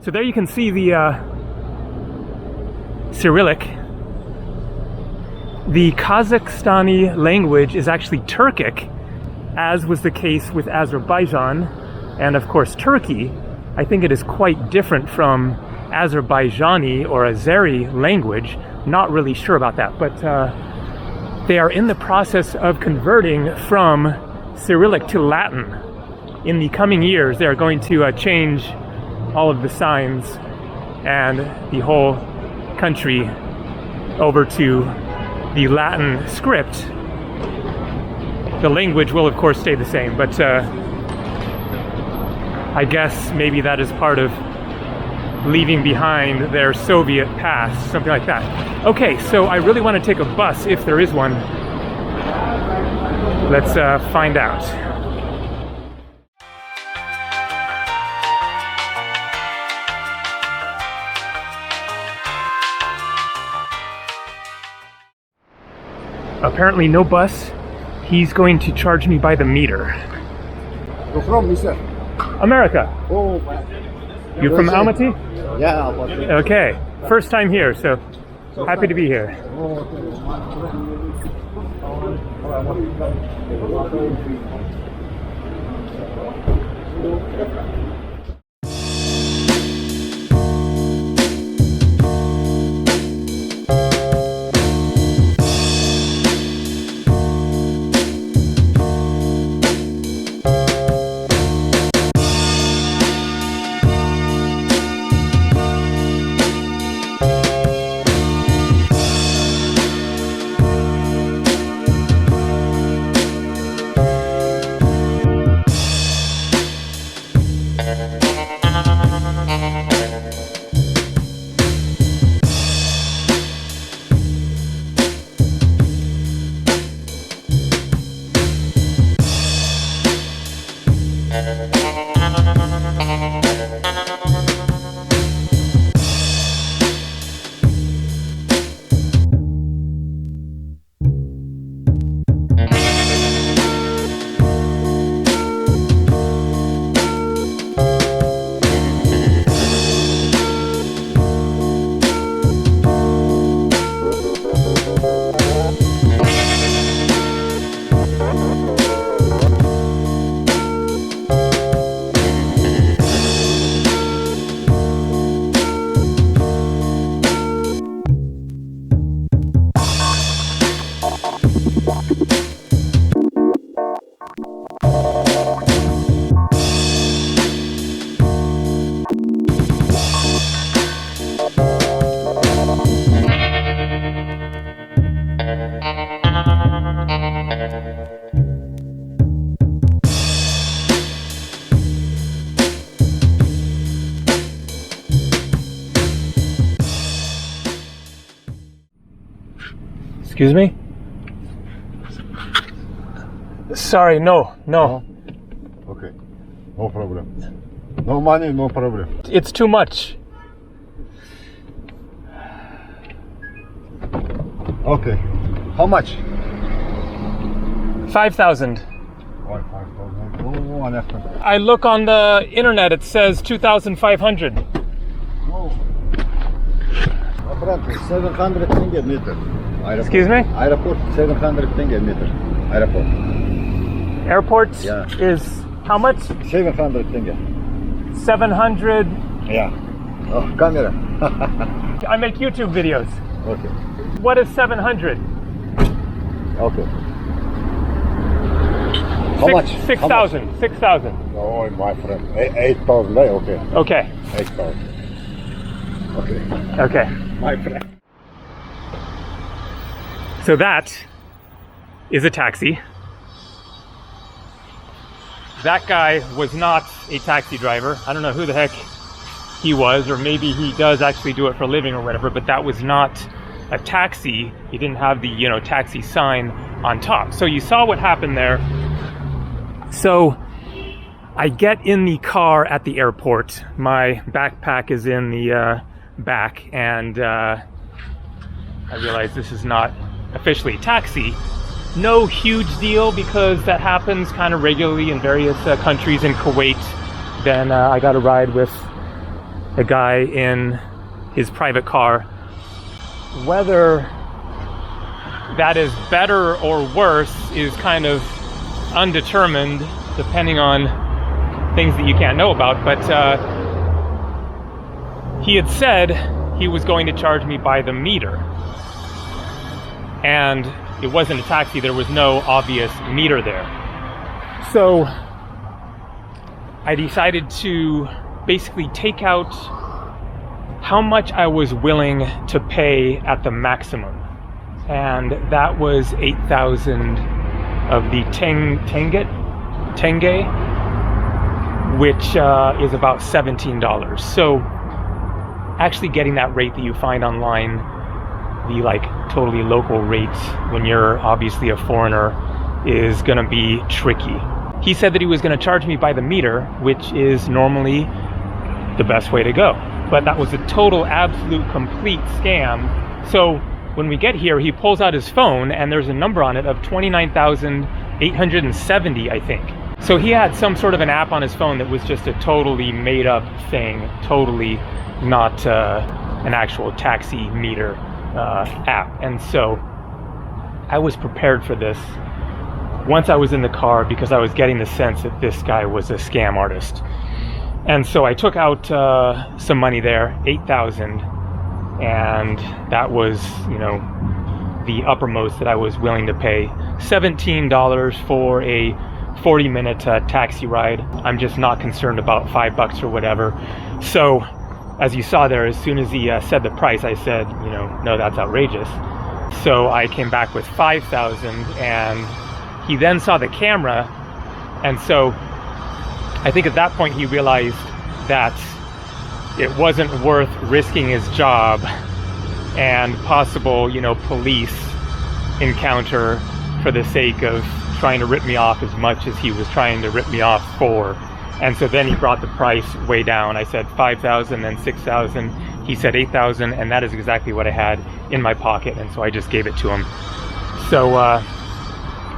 So there you can see the Cyrillic. The Kazakhstani language is actually Turkic, as was the case with Azerbaijan and of course Turkey. I think it is quite different from Azerbaijani or Azeri language. Not really sure about that, but they are in the process of converting from Cyrillic to Latin. In the coming years, they are going to change all of the signs and the whole country over to the Latin script. The language will of course stay the same, but I guess maybe that is part of leaving behind their Soviet past, something like that. Okay, so I really want to take a bus, if there is one. Let's find out. Apparently no bus. He's going to charge me by the meter. You're from, mister? America. Oh, You're from Almaty? yeah, Almaty. Okay. First time here, so happy to be here. Excuse me? Sorry, no. Okay, no problem. No money, no problem. It's too much. Okay, how much? 5,000. Why 5,000? Oh, understand. I look on the internet, it says 2,500. No. My friend, 700 tenge meter. Airport. Excuse me? Airport, 700 tenge meter. Airport. Airport Yeah. is how much? 700 tenge. 700. Yeah. Oh, camera. I make YouTube videos. Okay. What is 700? Okay. How much? 6,000. 6,000. Oh, my friend. 8,000. Okay. Okay. 8,000. Okay. Okay. My friend. So that is a taxi. That guy was not a taxi driver. I don't know who the heck he was, or maybe he does actually do it for a living or whatever, but that was not a taxi. He didn't have the, taxi sign on top. So you saw what happened there. So I get in the car at the airport. My backpack is in the back, and I realize this is not officially a taxi. No huge deal, because that happens kind of regularly in various countries. In Kuwait, then I got a ride with a guy in his private car. Whether that is better or worse is kind of undetermined, depending on things that you can't know about, but he had said he was going to charge me by the meter. And it wasn't a taxi, there was no obvious meter there. So I decided to basically take out how much I was willing to pay at the maximum. And that was 8,000 of the tenge, which is about $17. So actually getting that rate that you find online, the like totally local rates when you're obviously a foreigner, is gonna be tricky. He said that he was gonna charge me by the meter, which is normally the best way to go. But that was a total, absolute, complete scam. So when we get here, he pulls out his phone and there's a number on it of 29,870, I think. So he had some sort of an app on his phone that was just a totally made up thing, totally not an actual taxi meter app. And so I was prepared for this once I was in the car, because I was getting the sense that this guy was a scam artist. And so I took out some money there, 8,000, and that was, you know, the uppermost that I was willing to pay. $17 for a 40-minute taxi ride. I'm just not concerned about $5 or whatever. So as you saw there, as soon as he said the price, I said, you know, no, that's outrageous. So I came back with 5,000, and he then saw the camera, and so I think at that point he realized that it wasn't worth risking his job and possible, you know, police encounter for the sake of trying to rip me off as much as he was trying to rip me off for. And so then he brought the price way down. I said 5,000, then 6,000. He said 8,000, and that is exactly what I had in my pocket, and so I just gave it to him. So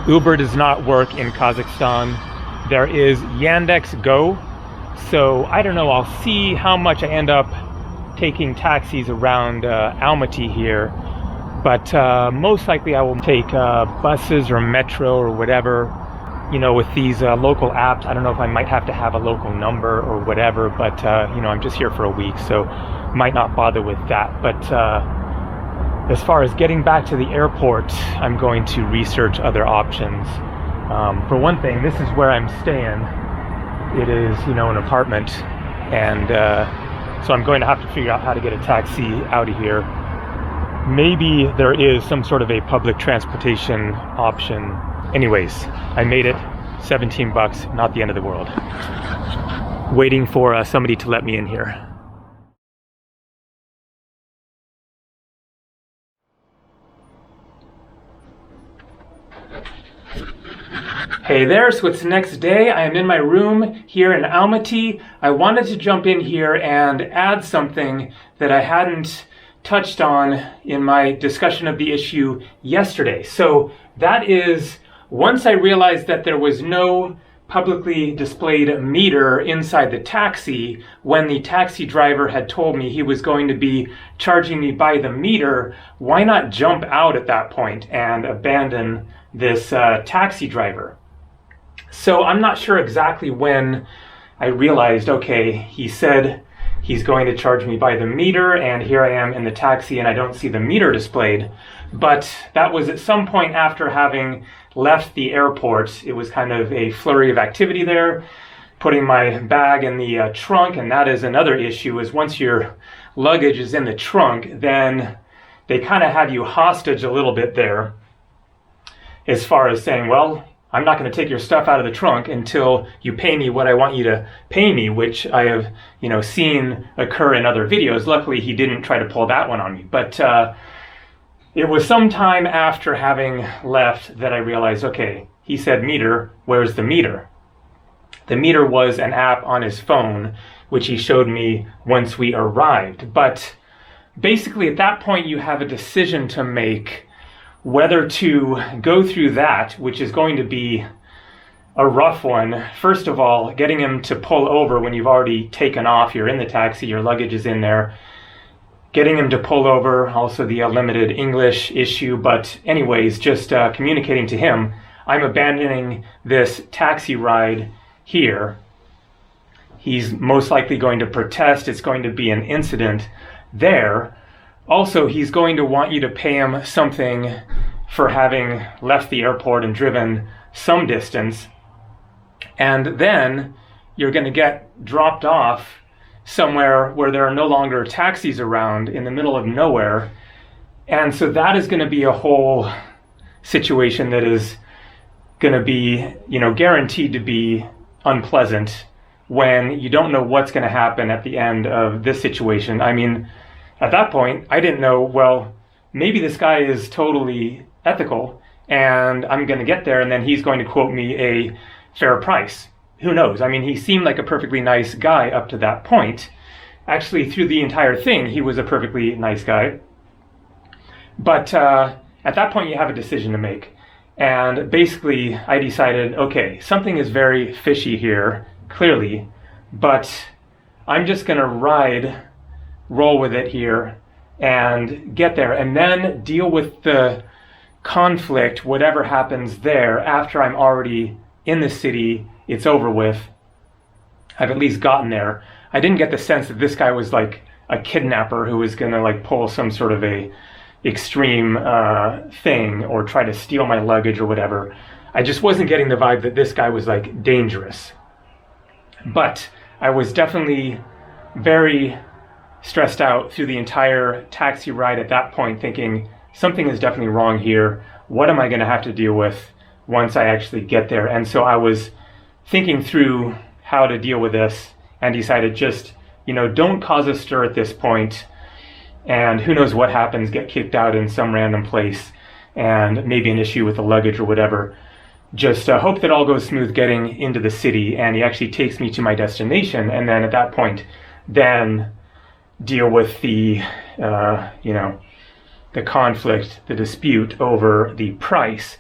Uber does not work in Kazakhstan. There is Yandex Go. So I don't know, I'll see how much I end up taking taxis around Almaty here. But most likely I will take buses or metro or whatever. You know, with these local apps, I don't know if I might have to have a local number or whatever, but you know, I'm just here for a week, so might not bother with that. But as far as getting back to the airport, I'm going to research other options. For one thing, this is where I'm staying. It is, you know, an apartment, and so I'm going to have to figure out how to get a taxi out of here. Maybe there is some sort of a public transportation option. Anyways, I made it. $17, not the end of the world. Waiting for somebody to let me in here. Hey there, so it's the next day. I am in my room here in Almaty. I wanted to jump in here and add something that I hadn't touched on in my discussion of the issue yesterday. So that is, once I realized that there was no publicly displayed meter inside the taxi, when the taxi driver had told me he was going to be charging me by the meter, why not jump out at that point and abandon this taxi driver? So I'm not sure exactly when I realized, okay, he said he's going to charge me by the meter, and here I am in the taxi and I don't see the meter displayed. But that was at some point after having left the airport. It was kind of a flurry of activity there, putting my bag in the trunk, and that is another issue, is once your luggage is in the trunk, then they kind of have you hostage a little bit there, as far as saying, well, I'm not going to take your stuff out of the trunk until you pay me what I want you to pay me, which I have, you know, seen occur in other videos. Luckily, he didn't try to pull that one on me. But it was some time after having left that I realized, okay, he said meter, where's the meter? The meter was an app on his phone, which he showed me once we arrived. But basically at that point, you have a decision to make whether to go through that, which is going to be a rough one. First of all, getting him to pull over when you've already taken off, you're in the taxi, your luggage is in there. Getting him to pull over, also the limited English issue, but anyways, just communicating to him, I'm abandoning this taxi ride here. He's most likely going to protest. It's going to be an incident there. Also, he's going to want you to pay him something for having left the airport and driven some distance. And then you're going to get dropped off somewhere where there are no longer taxis around in the middle of nowhere. And so that is going to be a whole situation that is going to be, guaranteed to be unpleasant when you don't know what's going to happen at the end of this situation. I mean, at that point, I didn't know, well, maybe this guy is totally ethical and I'm going to get there and then he's going to quote me a fair price. Who knows? I mean, he seemed like a perfectly nice guy up to that point. Actually, through the entire thing, he was a perfectly nice guy. But at that point, you have a decision to make. And basically, I decided, okay, something is very fishy here, clearly, but I'm just going to roll with it here and get there and then deal with the conflict, whatever happens there, after I'm already in the city. It's over with. I've at least gotten there. I didn't get the sense that this guy was like a kidnapper who was going to like pull some sort of a extreme thing or try to steal my luggage or whatever. I just wasn't getting the vibe that this guy was like dangerous. But I was definitely very stressed out through the entire taxi ride at that point, thinking something is definitely wrong here. What am I going to have to deal with once I actually get there? And so I was thinking through how to deal with this and decided just, don't cause a stir at this point. And who knows what happens, get kicked out in some random place and maybe an issue with the luggage or whatever. Just hope that all goes smooth getting into the city and he actually takes me to my destination. And then at that point, then deal with the, the conflict, the dispute over the price.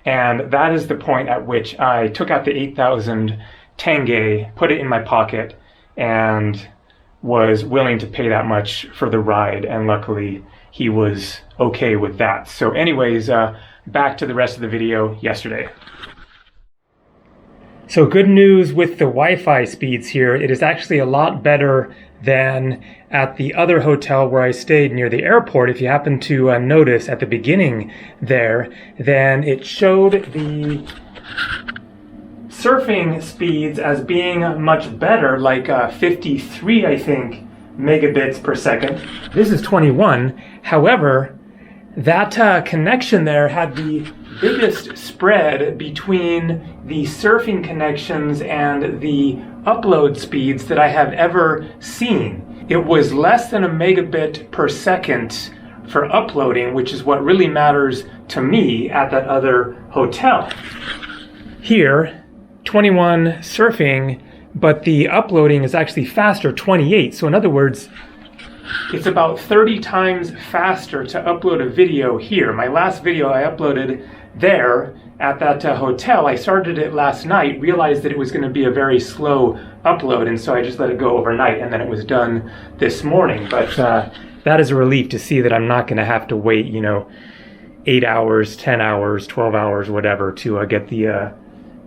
And that is the point at which I took out the 8,000 tenge, put it in my pocket, and was willing to pay that much for the ride. And luckily, he was okay with that. So anyways, back to the rest of the video yesterday. So good news with the Wi-Fi speeds here. It is actually a lot better than at the other hotel where I stayed near the airport. If you happen to notice at the beginning there, then it showed the surfing speeds as being much better, like 53, I think, megabits per second. This is 21. However, that connection there had the biggest spread between the surfing connections and the upload speeds that I have ever seen. It was less than a megabit per second for uploading, which is what really matters to me at that other hotel. Here, 21 surfing, but the uploading is actually faster, 28. So in other words, it's about 30 times faster to upload a video here. My last video I uploaded there at that hotel, I started it last night, realized that it was going to be a very slow upload, and so I just let it go overnight, and then it was done this morning. But that is a relief to see that I'm not going to have to wait, 8 hours, 10 hours, 12 hours, whatever, to get the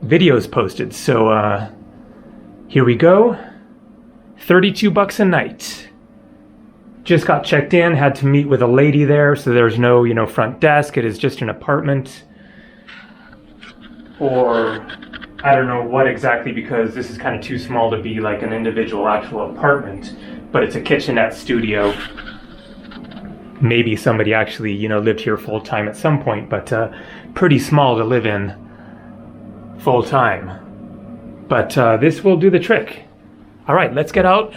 videos posted. So here we go. $32 a night. Just got checked in, had to meet with a lady there, so there's no, front desk. It is just an apartment. Or I don't know what exactly, because this is kind of too small to be like an individual actual apartment, but it's a kitchenette studio. Maybe somebody actually, lived here full time at some point, but pretty small to live in full time. But this will do the trick. All right, let's get out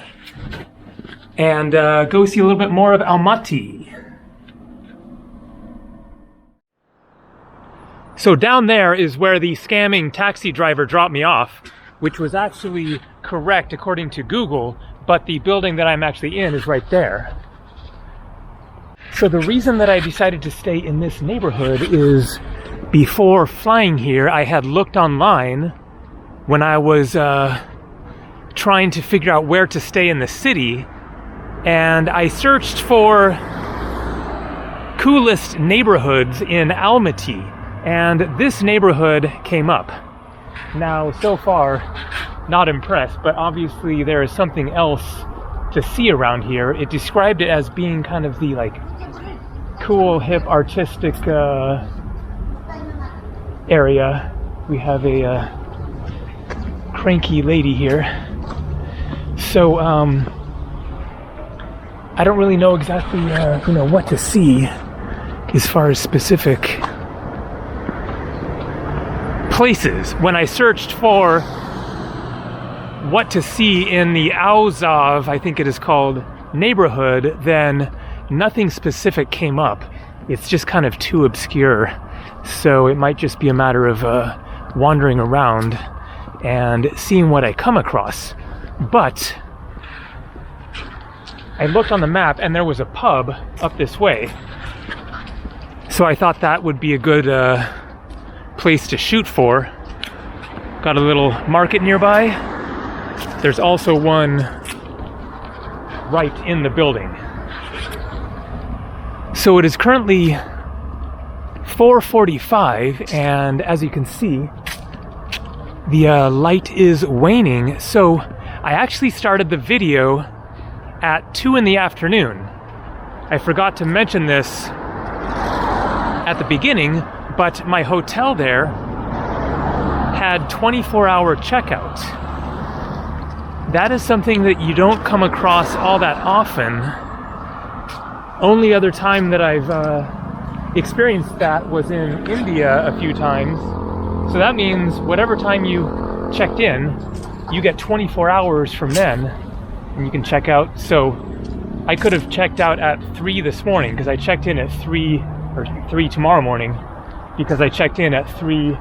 and go see a little bit more of Almaty. So down there is where the scamming taxi driver dropped me off, which was actually correct according to Google, but the building that I'm actually in is right there. So the reason that I decided to stay in this neighborhood is before flying here, I had looked online when I was trying to figure out where to stay in the city, and I searched for coolest neighborhoods in Almaty, and this neighborhood came up. Now, so far, not impressed, but obviously there is something else to see around here. It described it as being kind of the like cool, hip, artistic area. We have a cranky lady here. So I don't really know exactly what to see as far as specific places. When I searched for what to see in the Auzov, I think it is called, neighborhood, then nothing specific came up. It's just kind of too obscure. So it might just be a matter of wandering around and seeing what I come across. But I looked on the map and there was a pub up this way. So I thought that would be a good place to shoot for. Got a little market nearby. There's also one right in the building. So it is currently 4:45, and as you can see, the light is waning. So I actually started the video at 2 in the afternoon. I forgot to mention this at the beginning, but my hotel there had 24-hour checkout. That is something that you don't come across all that often. Only other time that I've experienced that was in India a few times. So that means whatever time you checked in, you get 24 hours from then, and you can check out. So I could have checked out at 3 this morning because I checked in at 3 tomorrow morning, because I checked in at 3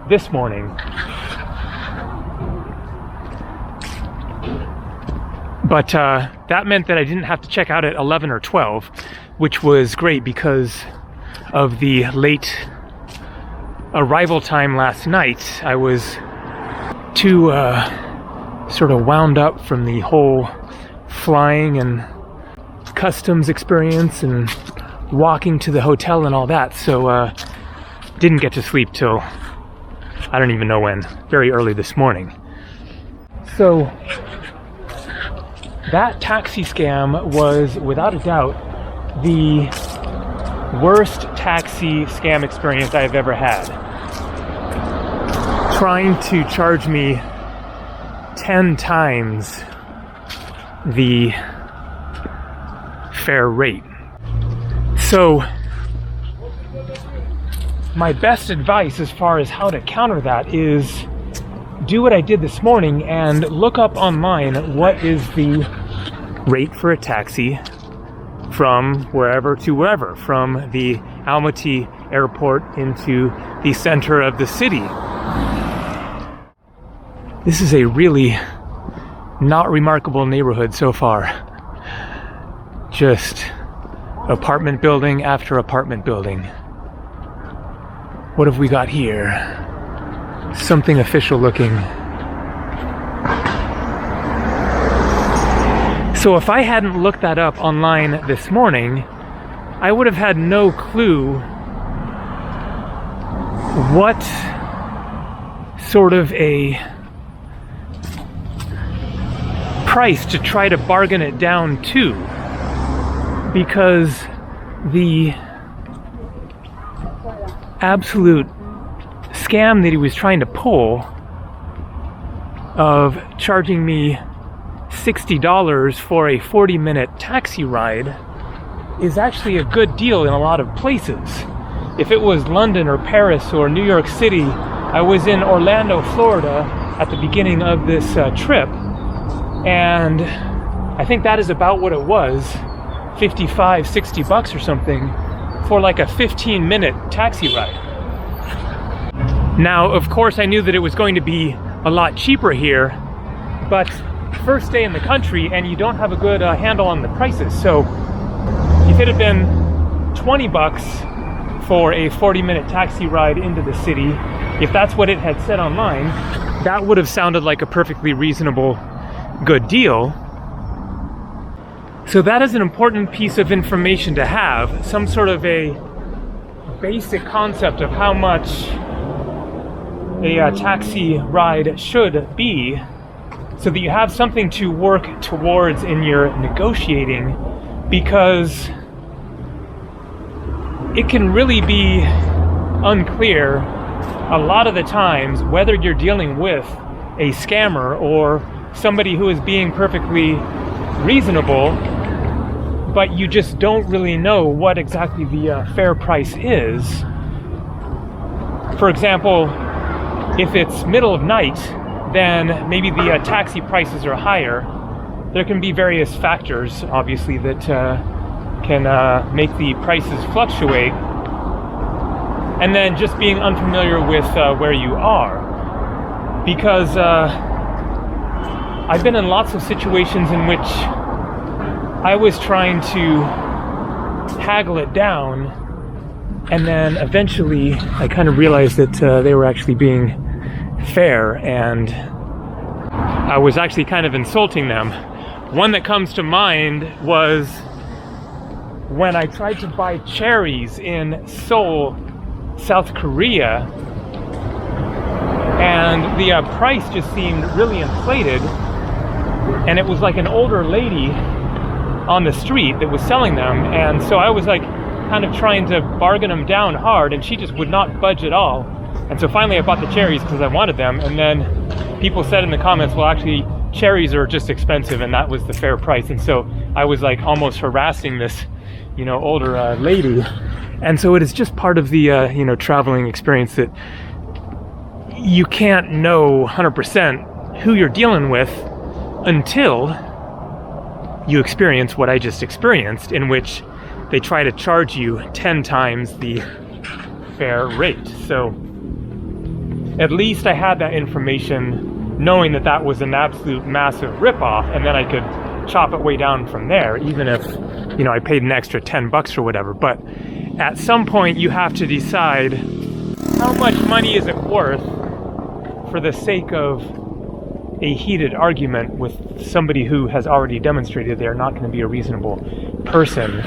this morning. But that meant that I didn't have to check out at 11 or 12, which was great because of the late arrival time last night. I was too sort of wound up from the whole flying and customs experience and walking to the hotel and all that, so didn't get to sleep till I don't even know when, very early this morning. So that taxi scam was without a doubt the worst taxi scam experience I have ever had. Trying to charge me 10 times the fair rate. So my best advice as far as how to counter that is do what I did this morning and look up online what is the rate for a taxi from wherever to wherever, from the Almaty airport into the center of the city. This is a really not remarkable neighborhood so far. Just apartment building after apartment building. What have we got here? Something official looking. So if I hadn't looked that up online this morning, I would have had no clue what sort of a price to try to bargain it down to, because the absolute scam that he was trying to pull of charging me $60 for a 40-minute taxi ride is actually a good deal in a lot of places. If it was London or Paris or New York City, I was in Orlando, Florida at the beginning of this trip, and I think that is about what it was, 55, 60 bucks or something for like a 15-minute taxi ride. Now, of course, I knew that it was going to be a lot cheaper here, but first day in the country and you don't have a good handle on the prices. So if it had been 20 bucks for a 40-minute taxi ride into the city, if that's what it had said online, that would have sounded like a perfectly reasonable, good deal. So that is an important piece of information to have, some sort of a basic concept of how much a taxi ride should be, so that you have something to work towards in your negotiating, because it can really be unclear a lot of the times whether you're dealing with a scammer or somebody who is being perfectly reasonable, but you just don't really know what exactly the fair price is. For example, if it's middle of night, then maybe the taxi prices are higher. There can be various factors, obviously, that can make the prices fluctuate. And then just being unfamiliar with where you are. Because I've been in lots of situations in which I was trying to haggle it down, and then eventually I kind of realized that they were actually being fair, and I was actually kind of insulting them. One that comes to mind was when I tried to buy cherries in Seoul, South Korea, and the price just seemed really inflated, and it was like an older lady on the street that was selling them, and so I was like kind of trying to bargain them down hard, and she just would not budge at all. And so finally I bought the cherries because I wanted them, and then people said in the comments, well, actually cherries are just expensive, and that was the fair price. And so I was like almost harassing this, older lady. And so it is just part of the traveling experience that you can't know 100% who you're dealing with until you experience what I just experienced, in which they try to charge you 10 times the fair rate. So at least I had that information, knowing that that was an absolute massive ripoff, and then I could chop it way down from there, even if I paid an extra $10 or whatever. But at some point you have to decide how much money is it worth for the sake of a heated argument with somebody who has already demonstrated they're not going to be a reasonable person.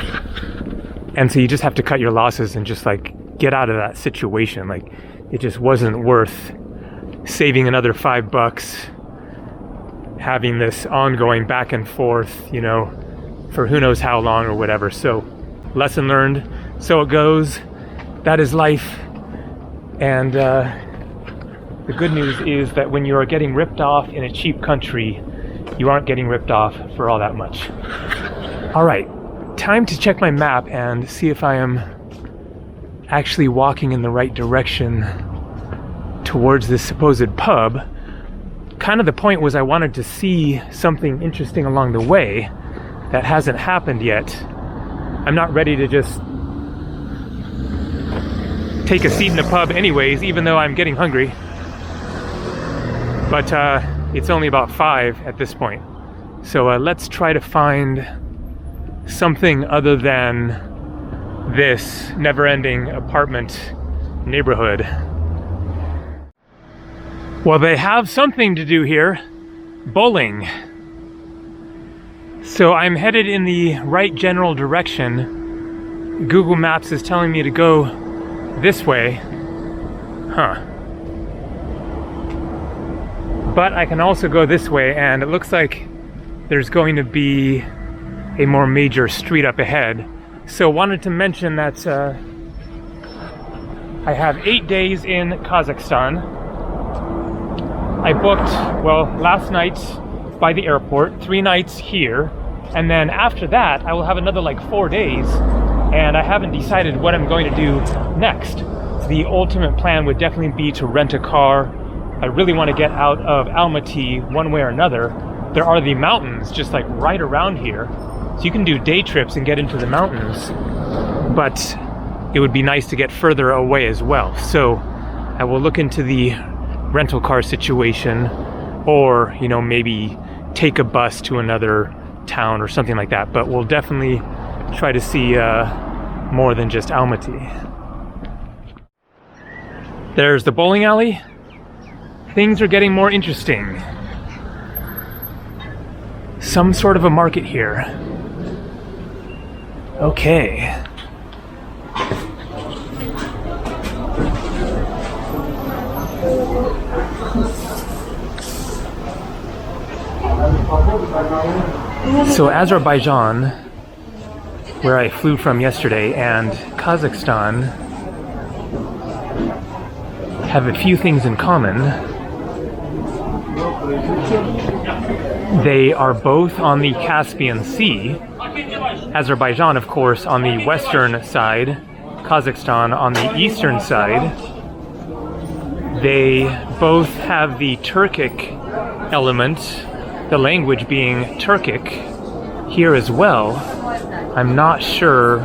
And so you just have to cut your losses and just like get out of that situation. Like, it just wasn't worth saving another $5, having this ongoing back and forth, for who knows how long or whatever. So lesson learned, so it goes. That is life. And the good news is that when you are getting ripped off in a cheap country, you aren't getting ripped off for all that much. All right, time to check my map and see if I am actually walking in the right direction towards this supposed pub. Kind of the point was I wanted to see something interesting along the way that hasn't happened yet. I'm not ready to just take a seat in the pub anyways, even though I'm getting hungry. But it's only about 5 at this point. So let's try to find something other than this never-ending apartment neighborhood. Well, they have something to do here. Bowling. So I'm headed in the right general direction. Google Maps is telling me to go this way. Huh. But I can also go this way, and it looks like there's going to be a more major street up ahead. So wanted to mention that I have 8 days in Kazakhstan. I booked, last night by the airport, 3 nights here, and then after that I will have another 4 days, and I haven't decided what I'm going to do next. The ultimate plan would definitely be to rent a car. I really want to get out of Almaty one way or another. There are the mountains just right around here, so you can do day trips and get into the mountains, but it would be nice to get further away as well. So I will look into the rental car situation, or maybe take a bus to another town or something like that, but we'll definitely try to see more than just Almaty. There's the bowling alley. I things are getting more interesting. Some sort of a market here. Okay. So Azerbaijan, where I flew from yesterday, and Kazakhstan have a few things in common. They are both on the Caspian Sea. Azerbaijan, of course, on the western side, Kazakhstan on the eastern side. They both have the Turkic element, the language being Turkic, here as well. I'm not sure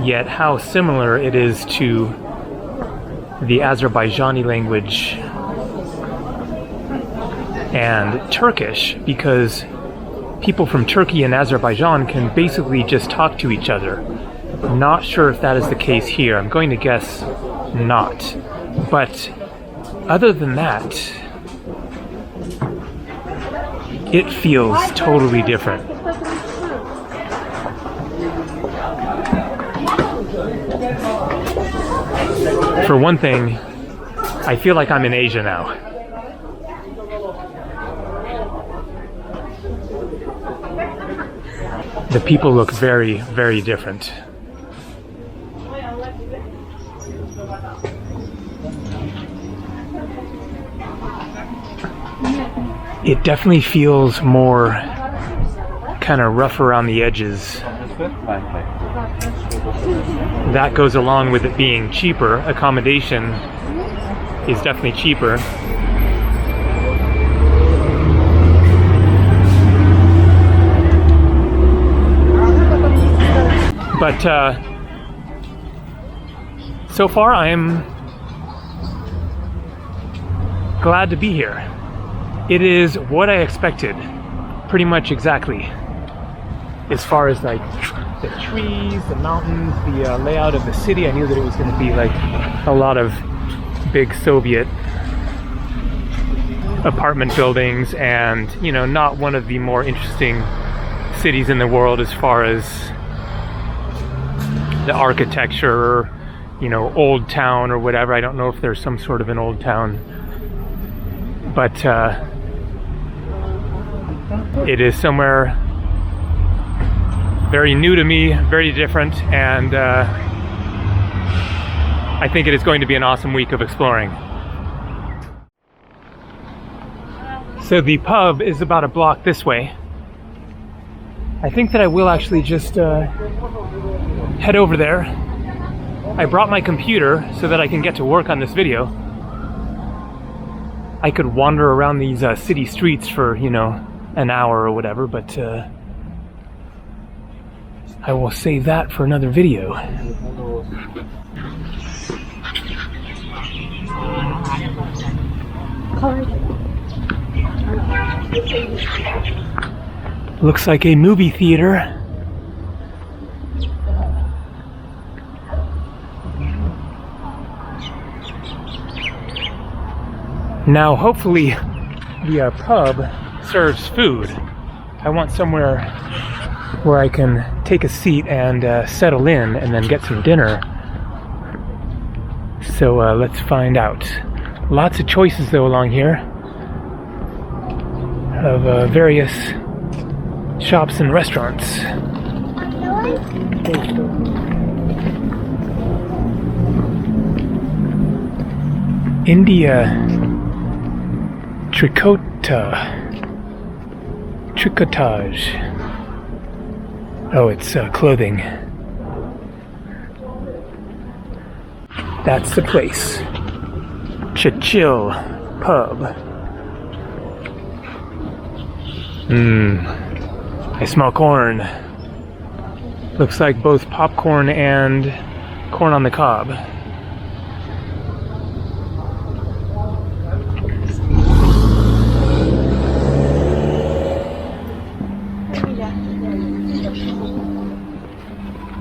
yet how similar it is to the Azerbaijani language and Turkish, because people from Turkey and Azerbaijan can basically just talk to each other. I'm not sure if that is the case here. I'm going to guess not. But other than that, it feels totally different. For one thing, I feel like I'm in Asia now. The people look very, very different. It definitely feels more kind of rough around the edges. That goes along with it being cheaper. Accommodation is definitely cheaper. But so far I am glad to be here. It is what I expected, pretty much exactly. As far as like the trees, the mountains, the layout of the city, I knew that it was going to be like a lot of big Soviet apartment buildings, and you know, not one of the more interesting cities in the world as far as the architecture, you know, old town or whatever. I don't know if there's some sort of an old town, but it is somewhere very new to me, very different, and I think it is going to be an awesome week of exploring. So the pub is about a block this way. I think that I will actually just head over there. I brought my computer so that I can get to work on this video. I could wander around these city streets for, you know, an hour or whatever, but I will save that for another video. Looks like a movie theater. Now, hopefully, the pub serves food. I want somewhere where I can take a seat and settle in and then get some dinner. So let's find out. Lots of choices though along here of various shops and restaurants. India tricotage. Oh, it's clothing. That's the place. Chill pub. I smell corn. Looks like both popcorn and corn on the cob.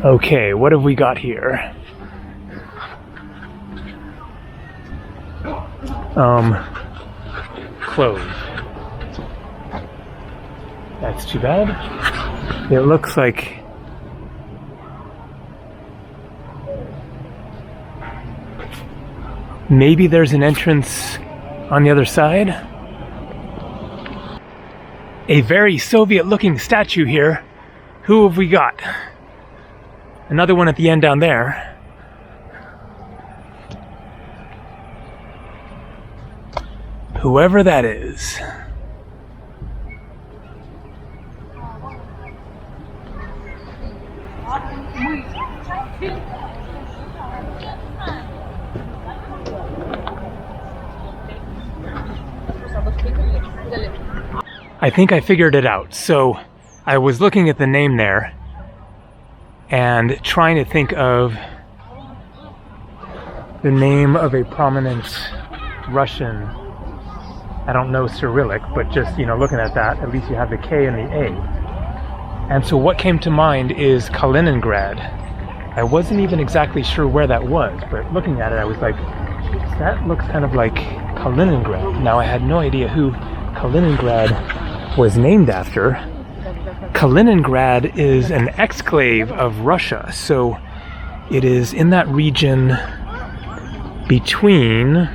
Okay, what have we got here? closed. That's too bad. It looks like maybe there's an entrance on the other side. A very Soviet-looking statue here. Who have we got? Another one at the end down there. Whoever that is. I think I figured it out. So I was looking at the name there and trying to think of the name of a prominent Russian, I don't know Cyrillic, but just, you know, looking at that, at least you have the K and the A. And so what came to mind is Kaliningrad. I wasn't even exactly sure where that was, but looking at it, I was like, that looks kind of like Kaliningrad. Now, I had no idea who Kaliningrad was named after. Kaliningrad is an exclave of Russia, so it is in that region between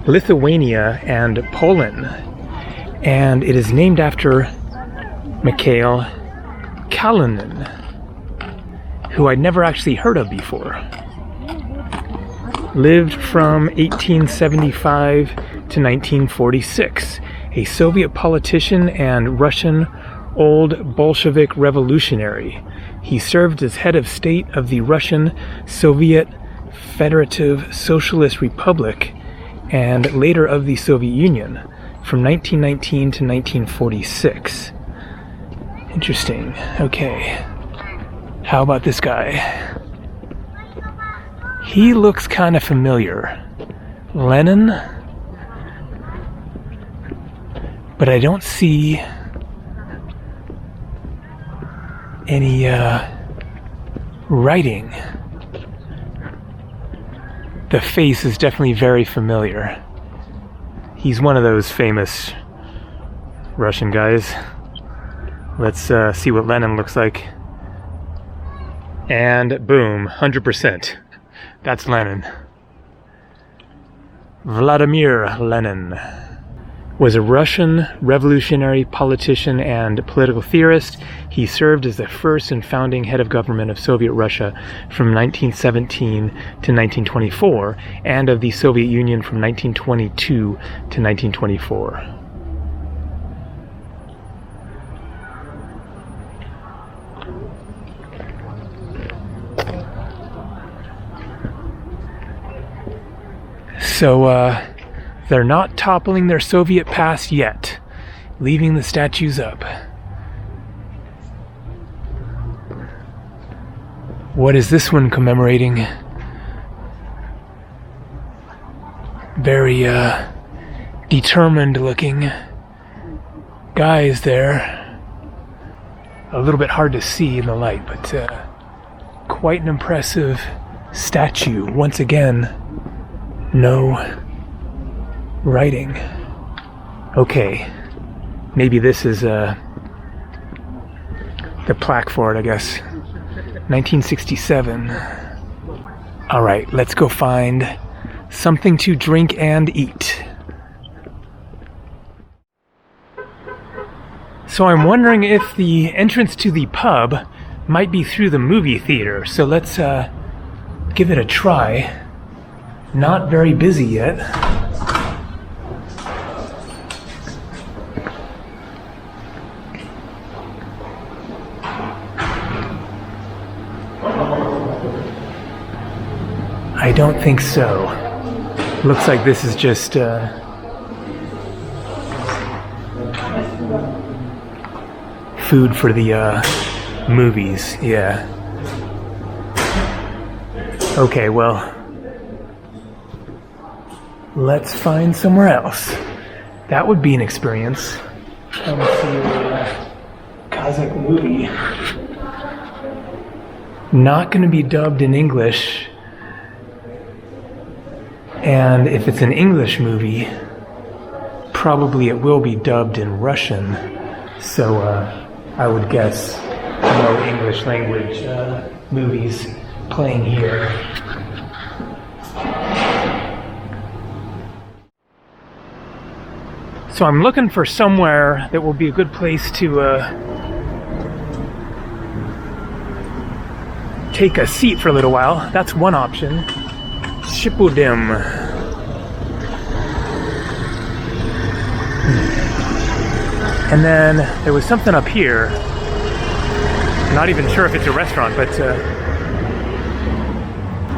Lithuania and Poland, and it is named after Mikhail Kalinin, who I'd never actually heard of before. Lived from 1875 to 1946, a Soviet politician and Russian Old Bolshevik revolutionary. He served as head of state of the Russian Soviet Federative Socialist Republic and later of the Soviet Union from 1919 to 1946. Interesting. Okay. How about this guy? He looks kind of familiar. Lenin? But I don't see any writing. The face is definitely very familiar. He's one of those famous Russian guys. Let's see what Lenin looks like. And boom, 100%. That's Lenin. Vladimir Lenin was a Russian revolutionary politician and political theorist. He served as the first and founding head of government of Soviet Russia from 1917 to 1924, and of the Soviet Union from 1922 to 1924. So, they're not toppling their Soviet past yet, leaving the statues up. What is this one commemorating? Very determined looking guys there. A little bit hard to see in the light, but quite an impressive statue. Once again, no writing. Okay, maybe this is the plaque for it, I guess. 1967. All right, let's go find something to drink and eat. So I'm wondering if the entrance to the pub might be through the movie theater. So let's give it a try. Not very busy yet. I don't think so. Looks like this is just food for the movies. Yeah. Okay, well, let's find somewhere else. That would be an experience. Come see a Kazakh movie. Not going to be dubbed in English. And if it's an English movie, probably it will be dubbed in Russian. So I would guess no English language movies playing here. So I'm looking for somewhere that will be a good place to take a seat for a little while. That's one option. Shipudim. And then there was something up here. Not even sure if it's a restaurant, but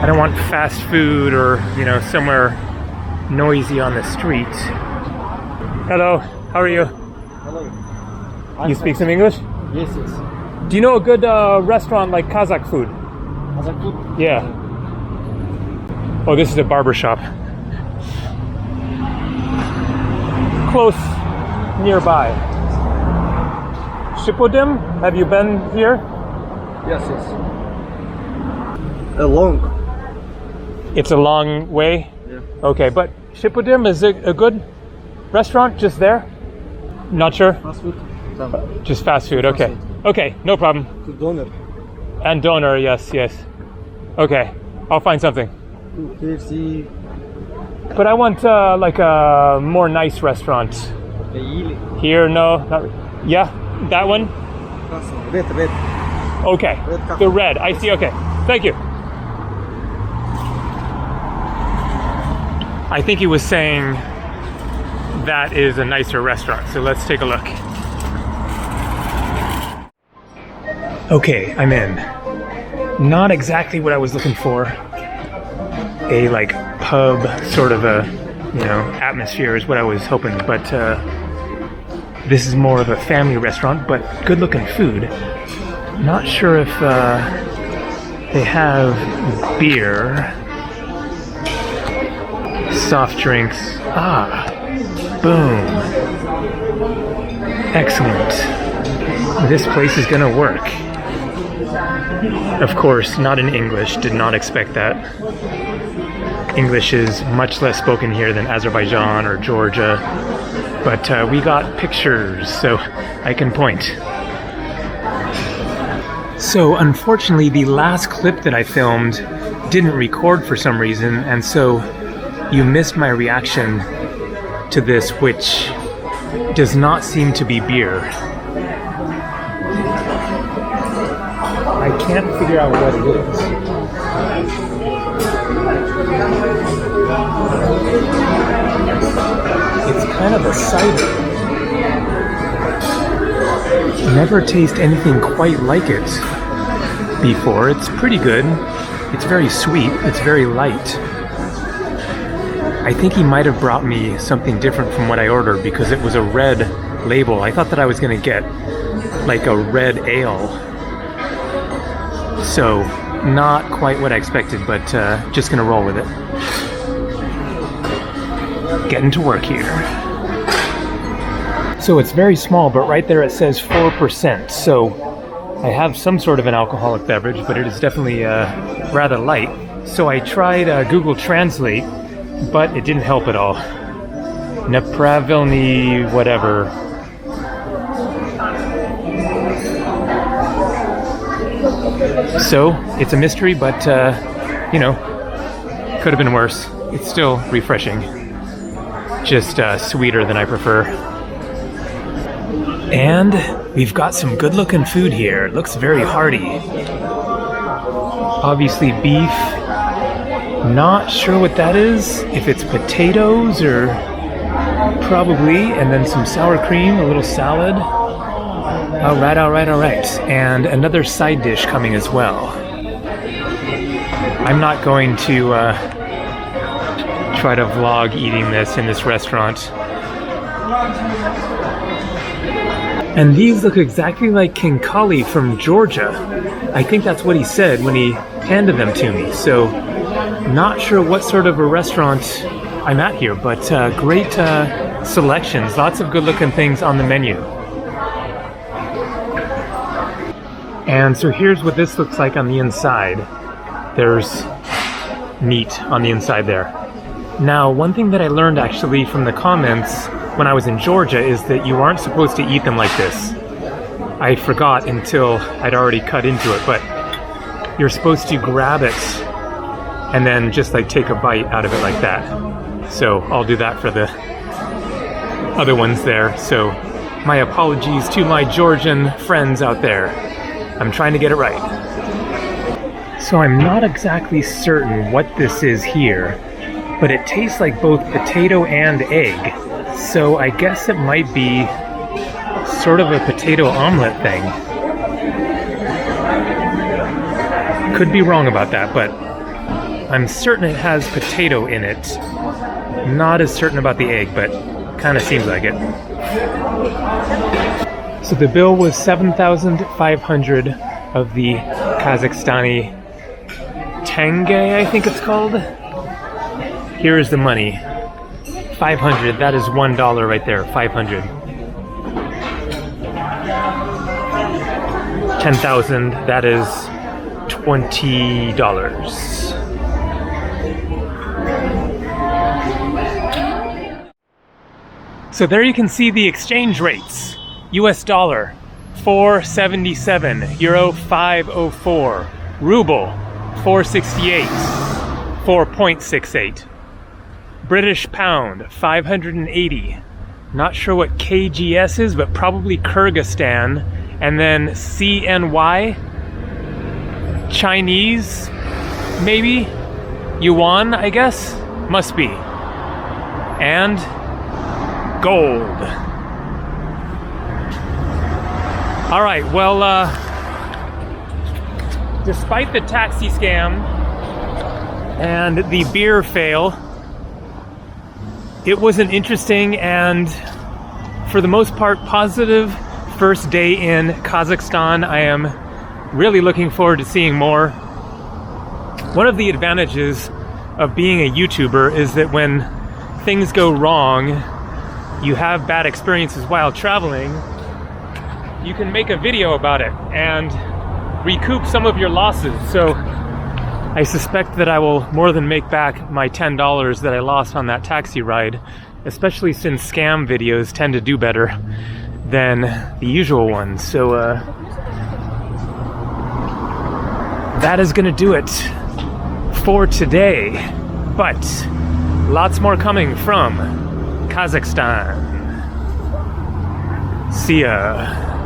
I don't want fast food or, you know, somewhere noisy on the street. Hello, how are you? Hello. You speak some English? Yes, yes. Do you know a good restaurant like Kazakh food? Kazakh food? Yeah. Oh, this is a barber shop. Close, nearby. Shipudim, have you been here? Yes, yes. A long. It's a long way? Yeah. Okay, but Shipudim, is it a good restaurant just there? Not sure? Fast food? Just fast food, okay. Fast Okay, no problem. To Gunnar. And doner, yes, yes. Okay, I'll find something. To KFC. But I want like a more nice restaurant. Here, no, not, yeah, that one? Red. Okay, Red cafe. the red, I see, okay. Thank you. I think he was saying that is a nicer restaurant, so let's take a look. Okay, I'm in. Not exactly what I was looking for. A like pub sort of a, you know, atmosphere is what I was hoping, but this is more of a family restaurant, but good looking food. Not sure if they have beer, soft drinks. Ah, boom. Excellent. This place is gonna work. Of course, not in English, did not expect that. English is much less spoken here than Azerbaijan or Georgia, but we got pictures, so I can point. So unfortunately, the last clip that I filmed didn't record for some reason, and so you missed my reaction to this, which does not seem to be beer. I can't figure out what it is. It's kind of a cider. Never tasted anything quite like it before. It's pretty good. It's very sweet. It's very light. I think he might have brought me something different from what I ordered because it was a red label. I thought that I was going to get like a red ale. So, not quite what I expected, but just gonna roll with it. Getting to work here. So it's very small, but right there it says 4%. So I have some sort of an alcoholic beverage, but it is definitely rather light. So I tried Google Translate, but it didn't help at all. Nepravilny whatever. So, it's a mystery, but, you know, could have been worse. It's still refreshing. Just sweeter than I prefer. And we've got some good-looking food here. It looks very hearty. Obviously beef. Not sure what that is. If it's potatoes or probably. And then some sour cream, a little salad. All right. And another side dish coming as well. I'm not going to try to vlog eating this in this restaurant. And these look exactly like kinkali from Georgia. I think that's what he said when he handed them to me. So, not sure what sort of a restaurant I'm at here, but great selections. Lots of good-looking things on the menu. And so here's what this looks like on the inside. There's meat on the inside there. Now, one thing that I learned actually from the comments when I was in Georgia is that you aren't supposed to eat them like this. I forgot until I'd already cut into it, but you're supposed to grab it and then just like take a bite out of it like that. So I'll do that for the other ones there. So my apologies to my Georgian friends out there. I'm trying to get it right. So I'm not exactly certain what this is here, but it tastes like both potato and egg. So I guess it might be sort of a potato omelet thing. Could be wrong about that, but I'm certain it has potato in it. Not as certain about the egg, but kind of seems like it. So the bill was 7,500 of the Kazakhstani tenge, I think it's called. Here is the money. 500, that is $1 right there, 500. 10,000, that is $20. So there you can see the exchange rates. US dollar, 477, euro 504, ruble, 468, 4.68. British pound, 580. Not sure what KGS is, but probably Kyrgyzstan. And then CNY, Chinese, maybe? Yuan, I guess? Must be. And gold. All right, well, despite the taxi scam and the beer fail, it was an interesting and, for the most part, positive first day in Kazakhstan. I am really looking forward to seeing more. One of the advantages of being a YouTuber is that when things go wrong, you have bad experiences while traveling, you can make a video about it and recoup some of your losses. So I suspect that I will more than make back my $10 that I lost on that taxi ride, especially since scam videos tend to do better than the usual ones. So that is gonna do it for today, but lots more coming from Kazakhstan. See ya.